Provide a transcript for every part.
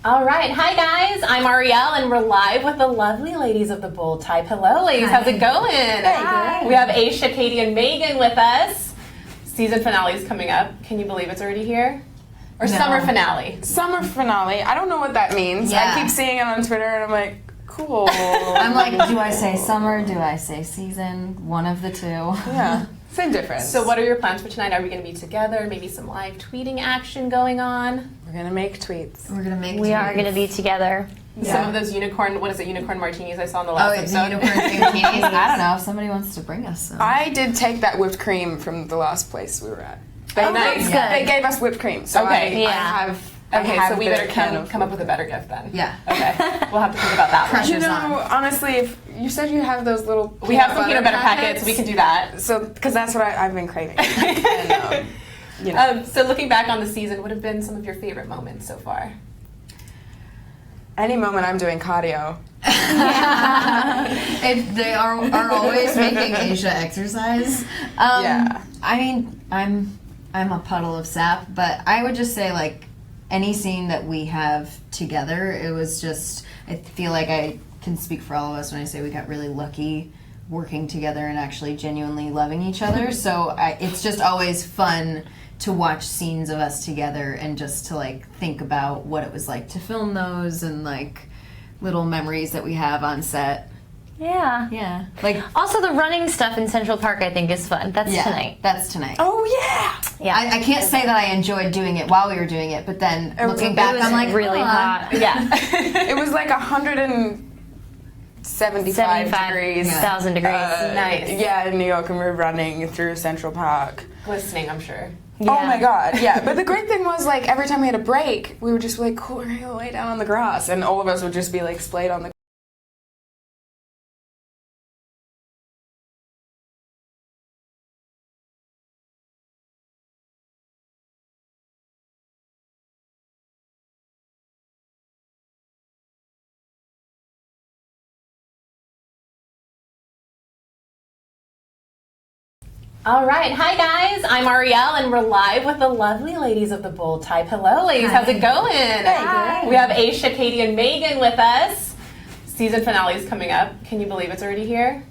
All right. Hi, guys. I'm Ariel, and we're live with the lovely ladies of the Bold Type. Hello, ladies. Hi. How's it going? Hi. We have Aisha, Katie, and Megan with us. Season finale is coming up. Can you believe it's already here? Or No. summer finale? Summer finale. I don't know what that means. Yeah. I keep seeing it on Twitter, and I'm like, cool. I'm like, do I say summer? Do I say season? One of the two. Yeah. Same difference. So what are your plans for tonight? Are we going to be together? Maybe some live tweeting action going on? We're gonna make tweets. We're gonna make. We are going to be together. Yeah. Some of those unicorn martinis I saw in the last Oh, it's episode. unicorn martinis. I don't know if somebody wants to bring us some. I did take that whipped cream from the last place we were at. They, Oh, nice. they, Good. they gave us whipped cream, so Okay. I Yeah. have. Okay, I have so we the better can of- come up with a better gift then. Yeah. Okay. We'll have to think about that one. Pressure. You know, honestly, if you said you have those little We have some peanut butter packets. We can do that. So, because that's what I've been craving. And, you know. So looking back on the season, what have been some of your favorite moments so far? Any moment I'm doing cardio. They are always making Aisha exercise. Yeah. I mean, I'm a puddle of sap, but I would just say like any scene that we have together, it was just. I feel like I can speak for all of us when I say we got really lucky working together and actually genuinely loving each other. So it's just always fun to watch scenes of us together and just to like think about what it was like to film those and like little memories that we have on set. Yeah. Yeah. Like Also, the running stuff in Central Park, I think, is fun. That's tonight. That's tonight. Oh yeah. Yeah. I can't say that I enjoyed doing it while we were doing it, but then looking it back, was I'm like, really hot. Yeah. It was like 175 degrees. 75,000 degrees. Nice. Yeah, in New York, and we were running through Central Park. Glistening, I'm sure. Yeah. Oh my god, yeah. But the great thing was, like, every time we had a break, we were just like, cool, we're gonna lay down on the grass. And all of us would just be, like, splayed on the All right. Hi, guys. I'm Ariel, and we're live with the lovely ladies of the Bold Type. Hello, ladies. How's it going? Hi. We have Aisha, Katie, and Megan with us. Season finale is coming up. Can you believe it's already here?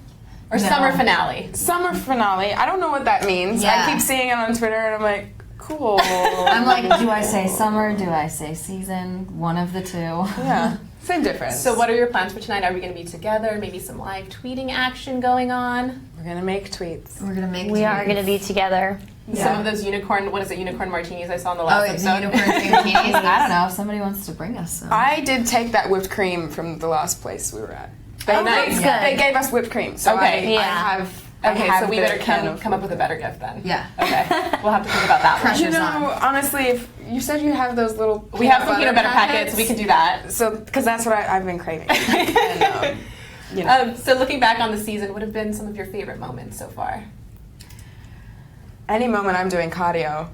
Or No. summer finale? summer finale. I don't know what that means. Yeah. I keep seeing it on Twitter, and I'm like, cool. I'm like, do I say summer? Do I say season? One of the two. Yeah, same difference. So what are your plans for tonight? Are we going to be together? Maybe some live tweeting action going on? We're gonna make tweets. We're gonna make. We are going to be together. Some of those unicorn martinis I saw in the last Oh, it's episode. unicorn martinis. I don't know if somebody wants to bring us some. I did take that whipped cream from the last place we were at. They, Oh, nice. they, Good. they gave us whipped cream, so Okay. I Yeah. have. Okay, I have so we the better can of- come up with a better gift then. Yeah. Okay. We'll have to think about that one. Pressure. You know, honestly, if you said you have those little We have some peanut butter packets. We can do that. So, because that's what I've been craving. And, you know. So looking back on the season, what have been some of your favorite moments so far? Any moment I'm doing cardio.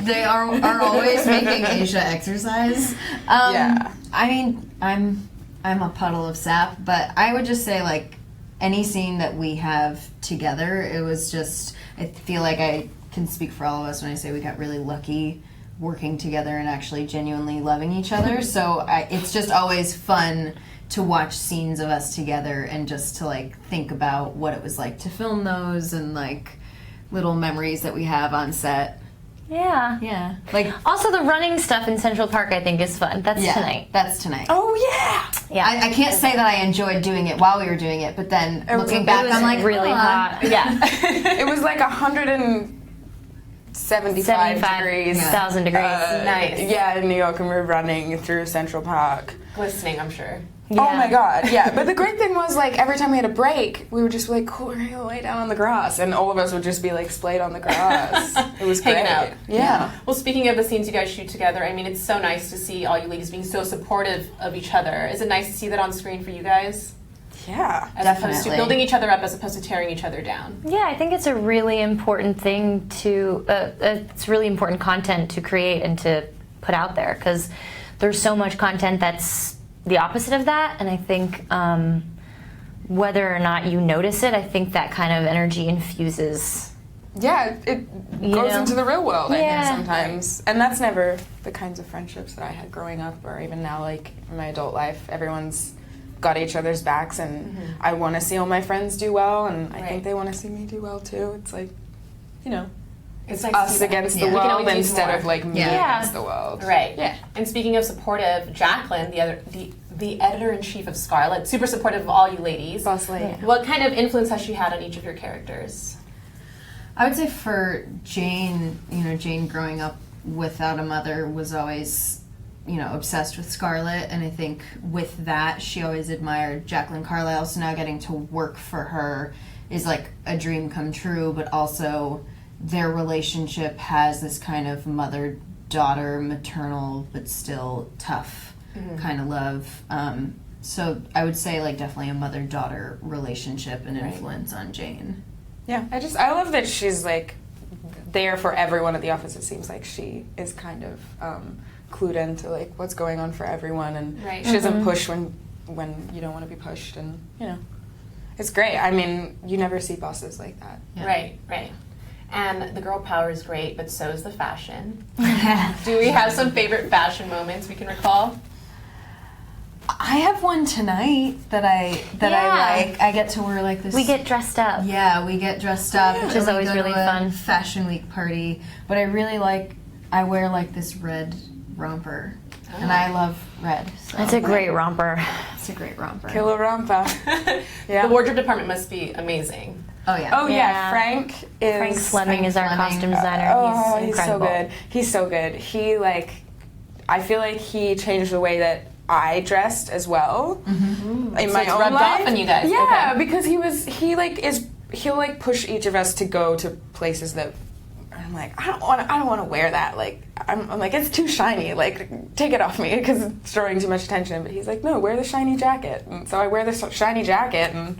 They are always making Aisha exercise. Yeah. I mean, I'm a puddle of sap, but I would just say like any scene that we have together, it was just. I feel like I can speak for all of us when I say we got really lucky working together and actually genuinely loving each other. So it's just always fun to watch scenes of us together and just to like think about what it was like to film those and like little memories that we have on set. Yeah. Yeah. Like Also, the running stuff in Central Park, I think, is fun. That's tonight. That's tonight. Oh yeah. Yeah. I can't say that I enjoyed doing it while we were doing it, but then looking back, it was I'm like, really hot. Yeah. It was like 175 degrees. 75,000 degrees. Nice. Yeah, in New York, and we were running through Central Park. Glistening, I'm sure. Oh my god, yeah. But the great thing was, like, every time we had a break, we were just like, cool, we're gonna lay down on the grass. And all of us would just be, like, splayed on the grass. It was great. Hanging out. Yeah. Well, speaking of the scenes you guys shoot together, I mean, it's so nice to see all you ladies being so supportive of each other. Is it nice to see that on screen for you guys? Yeah. As opposed to Definitely. building each other up as opposed to tearing each other down. Yeah, I think it's a really important thing to, it's really important content to create and to put out there because there's so much content that's the opposite of that. And I think whether or not you notice it, I think that kind of energy infuses it You goes know? into the real world, I Yeah. think, sometimes. And that's never the kinds of friendships that I had growing up or even now, like, in my adult life. Everyone's got each other's backs, and I want to see all my friends do well, and I Right. think they want to see me do well, too. It's like, you know, It's nice to us see that. against Yeah. the We can world always use instead more. of, like, me Yeah. against the world. Right. Yeah. And speaking of supportive, Jacqueline, the editor-in-chief of Scarlet, super supportive of all you ladies. Boss lady. What kind of influence has she had on each of your characters? I would say for Jane, Jane growing up without a mother was always, obsessed with Scarlett. And I think with that, she always admired Jacqueline Carlisle. So now getting to work for her is like a dream come true, but also their relationship has this kind of mother-daughter, maternal, but still tough kind of love. So I would say like definitely a mother-daughter relationship and influence on Jane. Yeah, I love that she's like there for everyone at the office. It seems like she is kind of clued into like what's going on for everyone, and Right. she doesn't push when you don't want to be pushed, and it's great. I mean, you never see bosses like that. Yeah. Right. And the girl power is great, but so is the fashion. Do we have some favorite fashion moments we can recall? I have one tonight that I like. I get to wear like this. We get dressed up. Yeah, we get dressed up, Which is and we always go really to a fun. Fashion week party, but I really like. I wear like this red romper, and I love red. So It's a great romper. It's a great romper. Killer Rampa. Yeah. The wardrobe department must be amazing. Oh yeah. Oh yeah, Yeah. Frank is. Frank Fleming is our Fleming. costume designer. Oh, he's he's so incredible. good. He's so good. I feel like he changed the way that I dressed as well in my it's own rubbed life. off on you guys. Yeah, Okay. because he'll like push each of us to go to places that I'm like I don't want to wear that. Like I'm like it's too shiny. Like take it off me because it's drawing too much attention. But he's like no, wear the shiny jacket. And so I wear this shiny jacket and.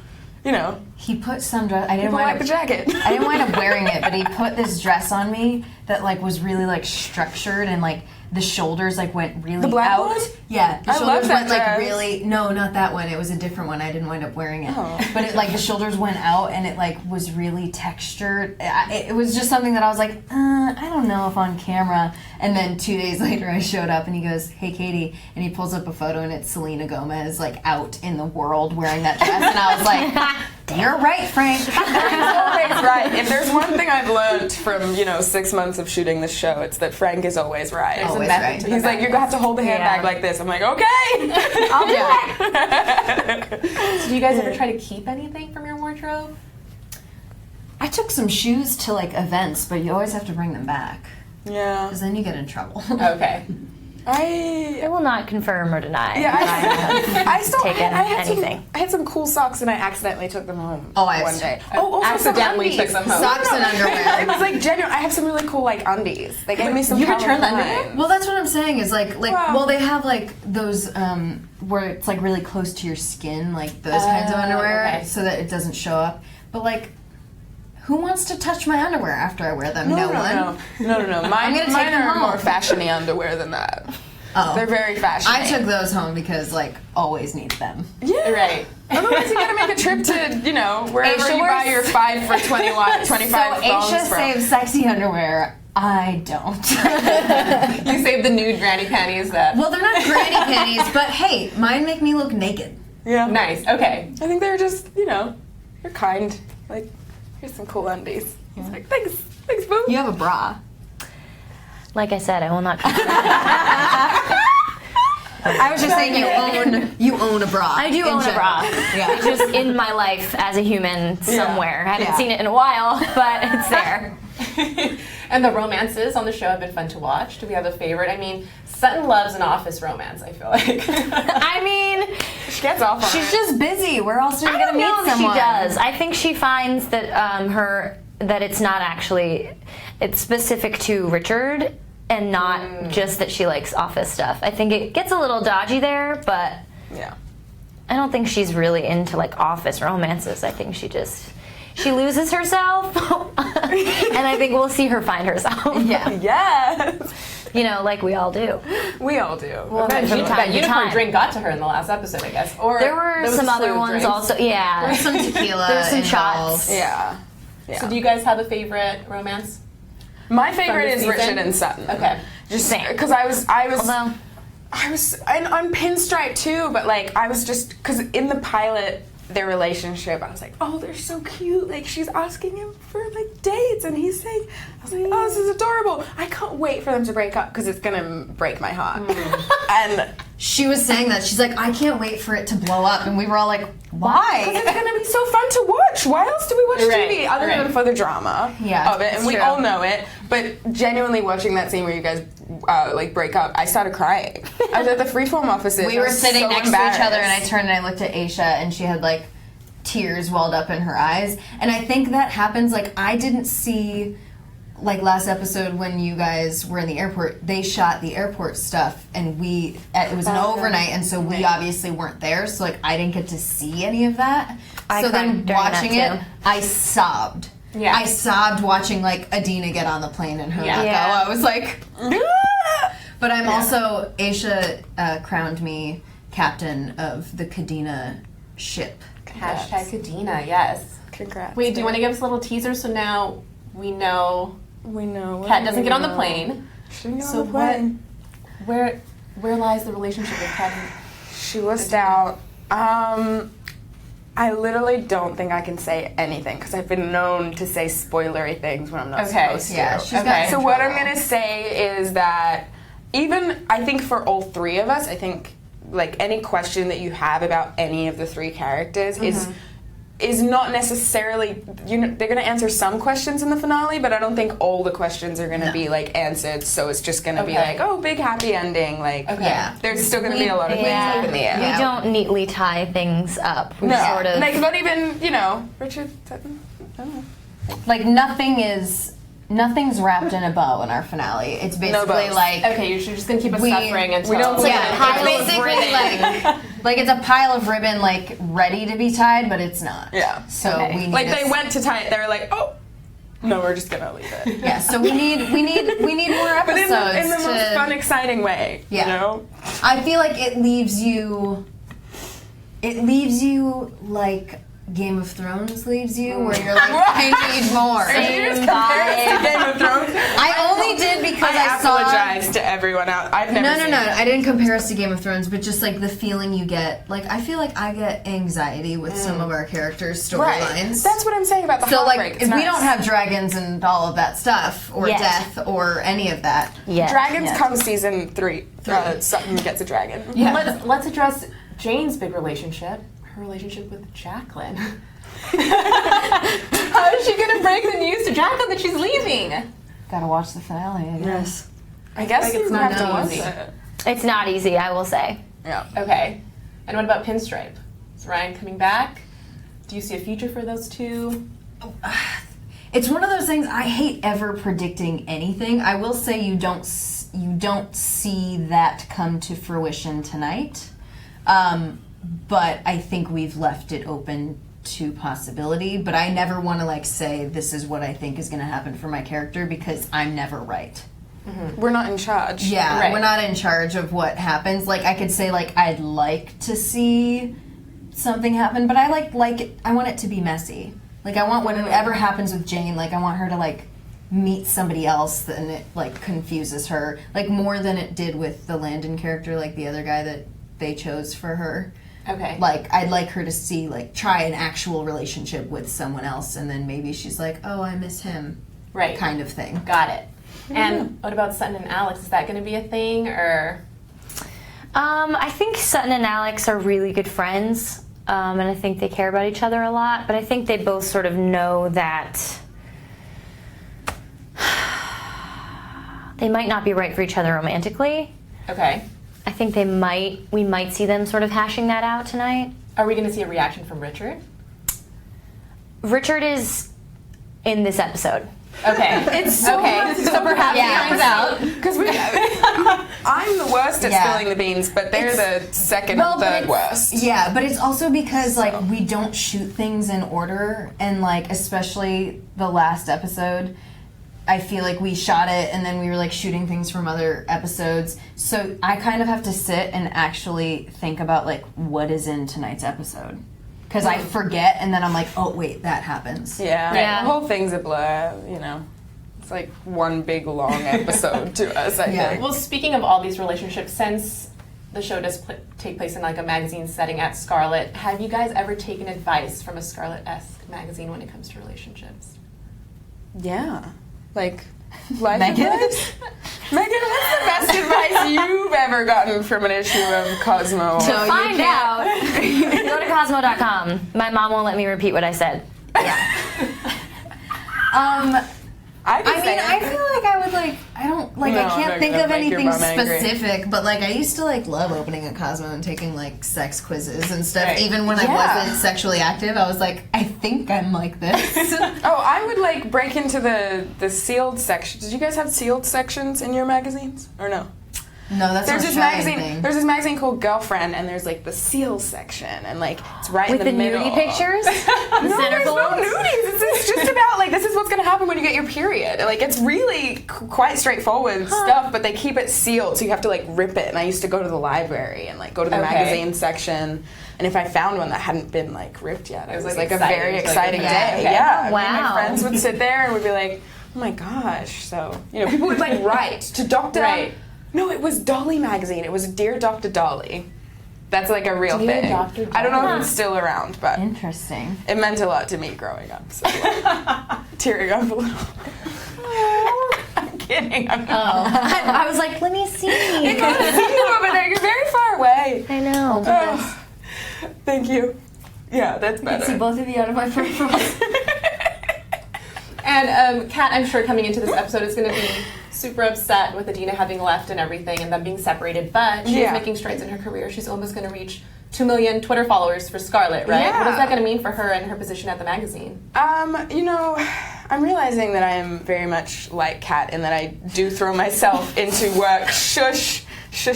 He put some dress. I didn't People wind like up. the jacket. I didn't wind up wearing it, but he put this dress on me that like was really like structured and like the shoulders like went really The black out. one? Yeah, the I love shoulders that went like dress. really. No, not that one. It was a different one. I didn't wind up wearing it. Oh. But it like the shoulders went out and it like was really textured. It was just something that I was like, I don't know if on camera. And then 2 days later, I showed up and he goes, "Hey, Katie," and he pulls up a photo and it's Selena Gomez like out in the world wearing that dress, and I was like, "You're right, Frank." He's always right. If there's one thing I've learned from 6 months of shooting this show, it's that Frank is always right. There's a Always method right. to the He's like, you have to hold the handbag Yeah. like this. I'm like, okay. I'll do it. So do you guys ever try to keep anything from your wardrobe? I took some shoes to like events, but you always have to bring them back Yeah. because then you get in trouble. Okay. I I will not confirm or deny. I still taken I had anything. I had some cool socks and I accidentally took them home. Oh, I one have day. some- Also some Accidentally undies. took them home. Socks and It underwear. was like genuine. I have some really cool like undies. They gave me some. You returned the Calvin underwear? Klein. Well, that's what I'm saying. Is like Wow. well, they have like those where it's like really close to your skin, like those kinds of underwear, okay. so that it doesn't show up. But like, who wants to touch my underwear after I wear them? No one. No. Mine gonna take mine them are home. more fashiony underwear than that. Oh. They're very fashionable. I took those home because like always need them. Yeah. Right. Otherwise, you gotta make a trip to, wherever Aisha you buy wears- your 5 for 25 So thongs Aisha from. saves sexy underwear. I don't. You saved the nude granny panties that. Well, they're not granny panties, but hey, mine make me look naked. Yeah. Nice. Okay. I think they're just, you're kind. Like, here's some cool undies. He's like, thanks, boo. You have a bra. Like I said, I will not confirm. I was just saying you own a bra. I do in own a general. bra. Yeah. It's just in my life as a human somewhere. I haven't Yeah. seen it in a while, but it's there. And the romances on the show have been fun to watch. Do we have a favorite? I mean, Sutton loves an office romance, I feel like. I mean, She gets off on She's it. just busy. Where else are you I gonna don't know meet if someone? she does. I think she finds that that it's not actually, it's specific to Richard and not just that she likes office stuff. I think it gets a little dodgy there, but Yeah. I don't think she's really into like office romances. I think she loses herself, and I think we'll see her find herself. Yeah. Yes. Like we all do. We all do. Well, that, From time to unicorn time. drink got to her in the last episode, I guess. Or There were was some a other slew of ones drinks. also. Yeah, There's some tequila. There's some involved. shots. Yeah. Yeah. So do you guys have a favorite romance? My favorite this is season? Richard and Sutton. Okay. Just Same. because I was Although, on Pinstripe too, but like I was just because in the pilot their relationship, I was like, oh, they're so cute. Like she's asking him for like dates, and he's saying, I was like, oh, this is adorable. I can't wait for them to break up because it's gonna break my heart. And She was saying that. She's like, I can't wait for it to blow up. And we were all like, why? because it's gonna be so fun to watch. Why else do we watch Right, TV other right. than for the drama Yeah, of it? And it's we true. all know it. But genuinely watching that scene where you guys like break up, I started crying. I was at the Freeform offices. We I were was sitting so next to each other, and I embarrassed. turned and I looked at Aisha, and she had like tears welled up in her eyes. And I think that happens. Like I didn't see, like last episode when you guys were in the airport, they shot the airport stuff, and it was an overnight, and so we obviously weren't there. So like I didn't get to see any of that. I So cried then during that, watching too. it, I sobbed. Yeah. I sobbed watching like Adina get on the plane and her Yeah. let go. Yeah. I was like, Ah! but I'm also, Aisha crowned me captain of the Kadena ship. Hashtag Kadena, yes. Congrats. Wait, do you want to give us a little teaser so now we know We know. Kat doesn't get on the plane? She didn't get So on the plane. Where lies the relationship with Kat? She was out. I literally don't think I can say anything because I've been known to say spoilery things when I'm not Okay, supposed to. Yeah, she's Okay. got So in what I'm trouble. gonna say is that even I think for all three of us, I think like any question that you have about any of the three characters is not necessarily they're gonna answer some questions in the finale, but I don't think all the questions are gonna be like answered. So it's just gonna be Okay. like, oh, big happy ending. Like Okay. Yeah. there's still gonna be a lot of things up in the air. Yeah. we don't neatly tie things up. We No, sort of. like not even Richard Sutton. I don't know. Like nothing's wrapped in a bow in our finale. It's basically bows. like, Okay, you're just gonna keep us We- suffering until we don't say yeah, Pile it's of basically ribbon. like it's a pile of ribbon like ready to be tied, but it's not. Yeah. So Okay. we need Like a- they went to tie it, they were like, oh, no, we're just gonna leave it. Yeah, so we need more But episodes. in the most to- fun, exciting way. Yeah. You know? I feel like it leaves you like Game of Thrones leaves you, where you're like, I need more. Did you just compare us to Game of Thrones? I only did because I saw. apologize to everyone out. I've never No, seen no. it. I didn't compare us to Game of Thrones, but just like the feeling you get. Like I feel like I get anxiety with some of our characters' Right. storylines. That's what I'm saying about the So heartbreak. like, It's if we nice. don't have dragons and all of that stuff, or Yet. death, or any of that, yeah. Dragons Yeah. come season 3. Sutton gets a dragon. yeah. let's address Jane's big relationship, her relationship with Jacqueline. How is she gonna break the news to Jacqueline that she's leaving? Gotta watch the finale, I guess. I guess Like, it's you not have to that watch easy. it. It's not easy, I will say. Yeah. Okay. And what about Pinstripe? Is Ryan coming back? Do you see a future for those two? It's one of those things. I hate ever predicting anything. I will say you don't see that come to fruition tonight, but I think we've left it open to possibility. But I never want to like say this is what I think is going to happen for my character because I'm never right. We're not in charge. Yeah, Right. we're not in charge of what happens. Like I could say like I'd like to see something happen, but I like it, I want it to be messy. Like I want whatever happens with Jane, like I want her to like meet somebody else and it like confuses her. Like more than it did with the Landon character, like the other guy that they chose for her. Okay. Like I'd like her to see like try an actual relationship with someone else and then maybe she's like, oh, I miss him. Right. Kind of thing. Got it. And what about Sutton and Alex? Is that going to be a thing, or? I think Sutton and Alex are really good friends, and I think they care about each other a lot, but I think they both sort of know that they might not be right for each other romantically. Okay. I think we might see them sort of hashing that out tonight. Are we going to see a reaction from Richard? Richard is in this episode. Okay. It's so okay. So perhaps he finds out. Because I'm the worst at Yeah. spilling the beans, but they're the second Well, and but third it's- worst. Yeah, but it's also because like we don't shoot things in order, and like especially the last episode, I feel like we shot it and then we were like shooting things from other episodes. So I kind of have to sit and actually think about like what is in tonight's episode. because I forget, and then I'm like, oh wait, that happens. Yeah. Yeah. The whole thing's a blur, you know. It's like one big long episode to us, I Yeah. think. Well, speaking of all these relationships, since the show does take place in like a magazine setting at Scarlet, have you guys ever taken advice from a Scarlet-esque magazine when it comes to relationships? Yeah. Like, life Meghann? advice? Meghann, what's the best advice you've ever gotten from an issue of Cosmo? To find out, go to Cosmo.com. My mom won't let me repeat what I said. I I mean, I feel like I would I don't, No, I I'm can't not think gonna of make your anything mom angry. specific, but I used to love opening a Cosmo and taking sex quizzes and stuff. Right. Even when I Yeah. wasn't sexually active, I was like, I think I'm like this. Oh, I would break into the sealed section. Did you guys have sealed sections in your magazines? Or no? No, that's There's not this Australian magazine. thing. There's this magazine called Girlfriend, and there's the seal section, and it's right With in the the middle. nudie pictures? The No, there's no centerfolds? nudies. It's just about this is what's gonna happen when you get your period. It's really quite straightforward stuff, but they keep it sealed, so you have to rip it. And I used to go to the library and go to the Okay. magazine section, and if I found one that hadn't been ripped yet, it was a exciting. very exciting day. Okay. Yeah, Oh, me and my wow. friends would sit there and would be like, oh my gosh. So people would write to Dr. Right. No, it was Dolly magazine. It was Dear Dr. Dolly. That's a real Dear thing. Dr. I don't know Dolly. if it's still around, but Interesting. it meant a lot to me growing up. So tearing up a little. I'm kidding. I'm not. I was like, let me see. I can't see you over there. You're very far away. I know. Oh, thank you. Yeah, that's better. See both of you out of my peripherals. And Kat, I'm sure coming into this episode is going to be super upset with Adina having left and everything and them being separated, but she's Yeah. making strides in her career. She's almost going to reach 2 million Twitter followers for Scarlet, right? Yeah. What is that going to mean for her and her position at the magazine? I'm realizing that I am very much like Kat in that I do throw myself into work. Shush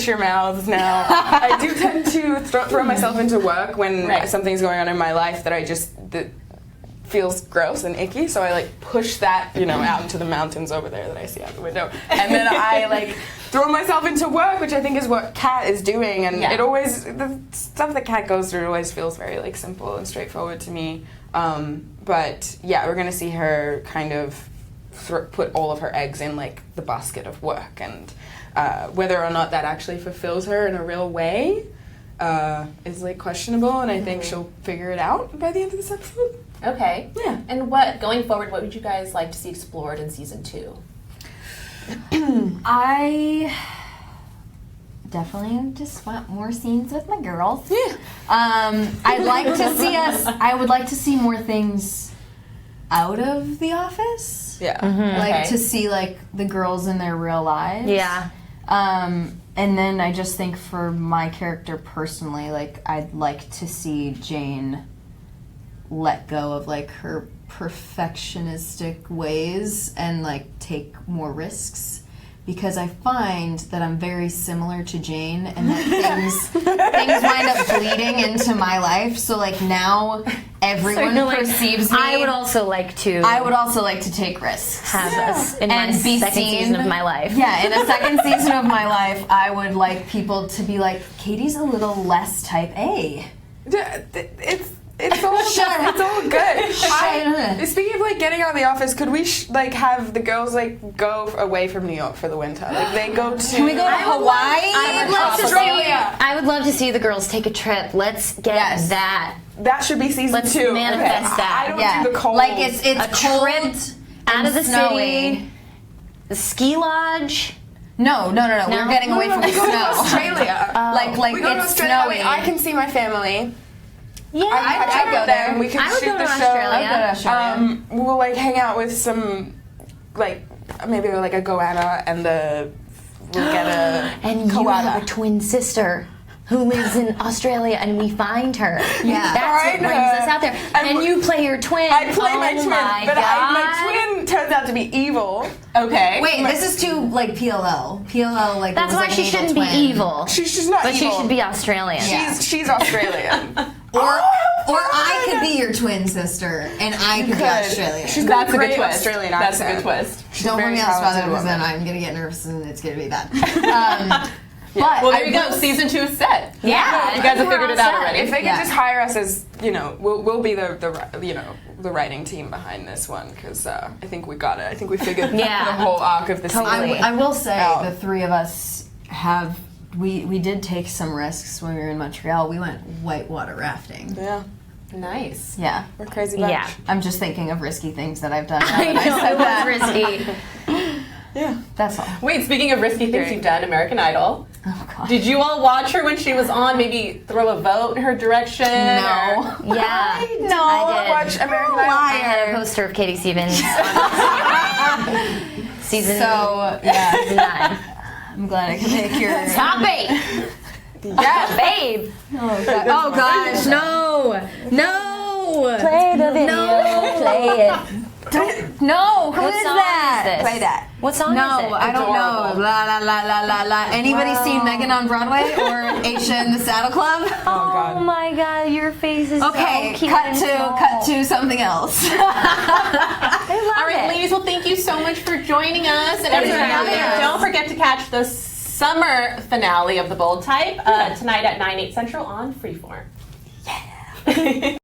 your mouths now. I do tend to throw myself into work when Right. something's going on in my life that that feels gross and icky, so I push that out into the mountains over there that I see out the window, and then I throw myself into work, which I think is what Kat is doing, and Yeah. the stuff that Kat goes through always feels very simple and straightforward to me. But yeah, we're gonna see her kind of put all of her eggs in the basket of work, and whether or not that actually fulfills her in a real way is questionable, and I think she'll figure it out by the end of this episode. Okay. Yeah. And going forward, what would you guys like to see explored in season 2? I definitely just want more scenes with my girls. Yeah. I'd like to see I would like to see more things out of the office. Yeah. Okay. To see the girls in their real lives. Yeah. And then I just think for my character personally, I'd like to see Jane let go of her perfectionistic ways and take more risks, because I find that I'm very similar to Jane and that things wind up bleeding into my life. So now everyone perceives me. I would also like to take risks. have us in And my be second seen. season of my life. Yeah, in a second season of my life, I would like people to be like, Katie's a little less type A. It's all Shut up. it's all good. Shut up. Speaking of getting out of the office, could we have the girls go away from New York for the winter? They go to. Can we go to Hawaii? I would love to see. Australia. I would love to see the girls take a trip. Let's get Yes. that. That should be season Let's 2. manifest that. I don't Yeah, do the cold. it's A cold trip out of the snowy. city. The ski lodge. No. We're getting away from the we go to snow. Australia. Like We go to it's Australia. snowy. I can see my family. Yeah, I'd I'd go there. We can I would shoot go to the show. Australia. I'd go to Australia. We'll hang out with some maybe a goanna and we'll get a and you koala. have a twin sister who lives in Australia, and we find her. Yeah. That's what Find brings her. us out there. And And you play your twin. I play my Oh twin, my but God. my twin turns out to be evil. Okay. Wait, this is too PLL. PLL there That's was, why an she evil shouldn't twin. be evil. She's not But evil. she should be Australian. Yeah. She's Australian. Or I could be your twin sister, and I could be Australian. She's got That's a a great good twist. Australian That's a accent. good twist. She's Don't put very me on the spot talented because then woman. I'm gonna get nervous and it's gonna be bad. But Well, there you go. Season 2 is set. Yeah, You guys have we're figured all it out set. already. If they could Yeah. just hire us as, we'll be the writing team behind this one, because I think we got it. I think we figured Yeah. the whole arc of the Totally. season. I will say Oh. the three of us have we did take some risks when we were in Montreal. We went whitewater rafting. Yeah, Nice. Yeah. we're a crazy bunch. Yeah. I'm just thinking of risky things that I've done. now I that know, said it that. was risky. Yeah. That's all. Wait, speaking of risky things you've done, American Idol. Oh god. Did you all watch her when she was on? Maybe throw a vote in her direction? No. Yeah. No. I did. Watch American Idol. I had a poster of Katie Stevens. Season So yeah, 9. I'm glad I can make your. Stop it! Yeah. Babe! Oh gosh, no, no. Play the video. No. Play it. No, who What is song that? is this? Play that. What song No, is it? I don't know. Adorable. La la la la la la. Anybody seen Meghann on Broadway or Aisha in the Saddle Club? Oh God. Oh my god, your face is Okay, so cute cut and to small. something else. I love All right, it. ladies, well, thank you so much for joining us. And everyone out there, Yes. don't forget to catch the summer finale of The Bold Type tonight at 9/8 Central on Freeform. Yeah!